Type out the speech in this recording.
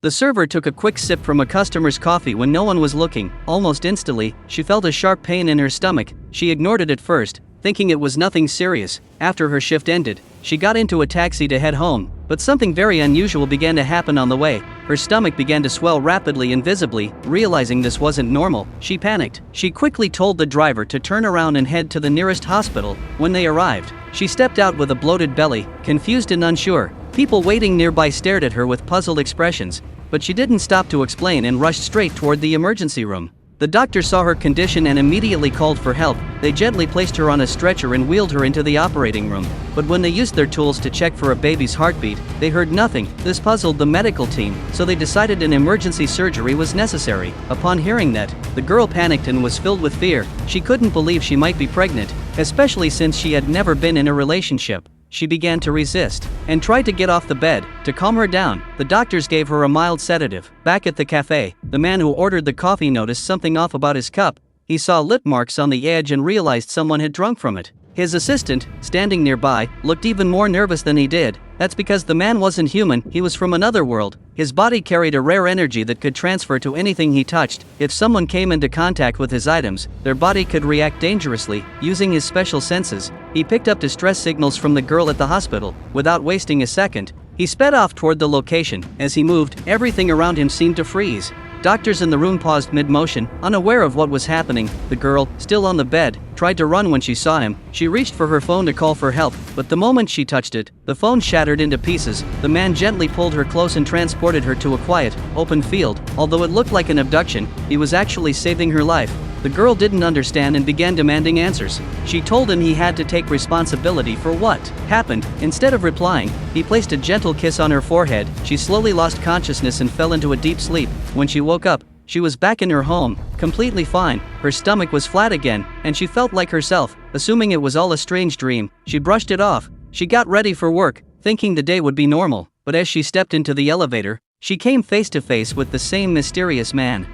The server took a quick sip from a customer's coffee when no one was looking. Almost instantly, she felt a sharp pain in her stomach. She ignored it at first, thinking it was nothing serious. After her shift ended, she got into a taxi to head home, but something very unusual began to happen on the way. Her stomach began to swell rapidly and visibly. Realizing this wasn't normal, she panicked. She quickly told the driver to turn around and head to the nearest hospital. When they arrived, she stepped out with a bloated belly, confused and unsure. People waiting nearby stared at her with puzzled expressions, but she didn't stop to explain and rushed straight toward the emergency room. The doctor saw her condition and immediately called for help. They gently placed her on a stretcher and wheeled her into the operating room. But when they used their tools to check for a baby's heartbeat, they heard nothing. This puzzled the medical team, so they decided an emergency surgery was necessary. Upon hearing that, the girl panicked and was filled with fear. She couldn't believe she might be pregnant, especially since she had never been in a relationship. She began to resist and tried to get off the bed. To calm her down, the doctors gave her a mild sedative. Back at the cafe, the man who ordered the coffee noticed something off about his cup. He saw lip marks on the edge and realized someone had drunk from it. His assistant, standing nearby, looked even more nervous than he did. That's because the man wasn't human, he was from another world. His body carried a rare energy that could transfer to anything he touched. If someone came into contact with his items, their body could react dangerously. Using his special senses, he picked up distress signals from the girl at the hospital. Without wasting a second, he sped off toward the location. As he moved, everything around him seemed to freeze. Doctors in the room paused mid-motion, unaware of what was happening. The girl, still on the bed, tried to run when she saw him. She reached for her phone to call for help, but the moment she touched it, the phone shattered into pieces. The man gently pulled her close and transported her to a quiet, open field. Although it looked like an abduction, he was actually saving her life. The girl didn't understand and began demanding answers. She told him he had to take responsibility for what happened. Instead of replying, he placed a gentle kiss on her forehead. She slowly lost consciousness and fell into a deep sleep. When she woke up, she was back in her home, completely fine. Her stomach was flat again, and she felt like herself. Assuming it was all a strange dream, she brushed it off. She got ready for work, thinking the day would be normal. But as she stepped into the elevator, she came face to face with the same mysterious man.